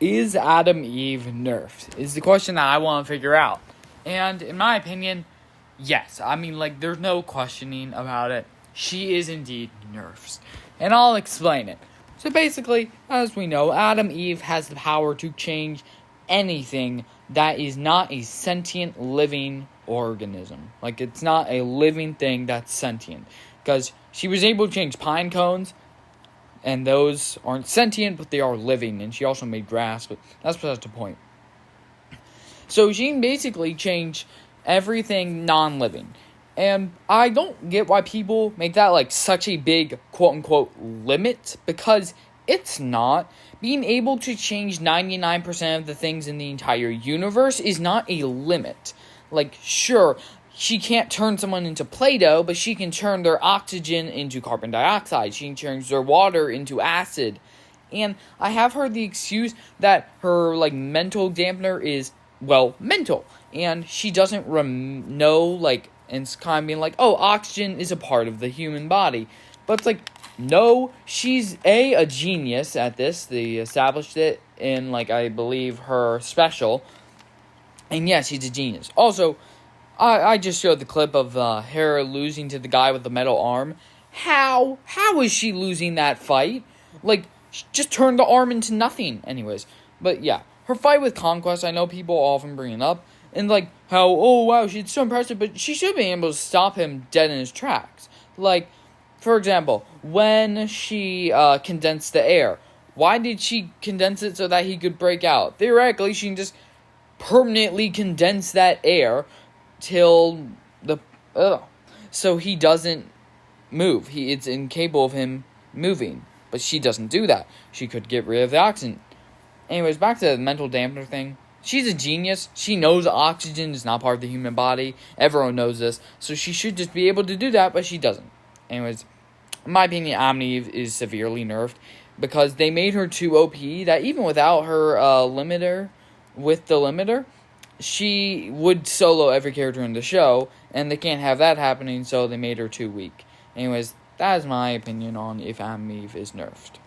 Is Atom Eve nerfed? Is the question that I want to figure out. And in my opinion, yes. I mean, there's no questioning about it. She is indeed nerfed. And I'll explain it. So basically, as we know, Atom Eve has the power to change anything that is not a sentient living organism. It's not a living thing that's sentient. Because she was able to change pine cones, and those aren't sentient, but they are living. And she also made grass, but that's besides the point. So she can basically change everything non-living. And I don't get why people make that such a big quote-unquote limit, because it's not. Being able to change 99% of the things in the entire universe is not a limit. Sure, she can't turn someone into Play-Doh, but she can turn their oxygen into carbon dioxide. She can change their water into acid. And I have heard the excuse that her, mental dampener is, mental. And she doesn't know, and it's kind of being oxygen is a part of the human body. But it's no, she's a genius at this. They established it in, I believe, her special. And yes, she's a genius. Also, I just showed the clip of her losing to the guy with the metal arm. How is she losing that fight? She just turned the arm into nothing. Anyways, but yeah, her fight with Conquest, I know people often bring it up. And how, oh wow, she's so impressive, but she should be able to stop him dead in his tracks. For example, when she condensed the air, why did she condense it so that he could break out? Theoretically, she can just permanently condense that air till so he doesn't move. It's incapable of him moving, but she doesn't do that. She could get rid of the oxygen. Anyways, back to the mental dampener thing. She's a genius. She knows oxygen is not part of the human body. Everyone knows this, so she should just be able to do that, but she doesn't. Anyways, in my opinion, Atom Eve is severely nerfed because they made her too OP that even without her limiter, she would solo every character in the show, and they can't have that happening, so they made her too weak. Anyways, that is my opinion on if Atom Eve is nerfed.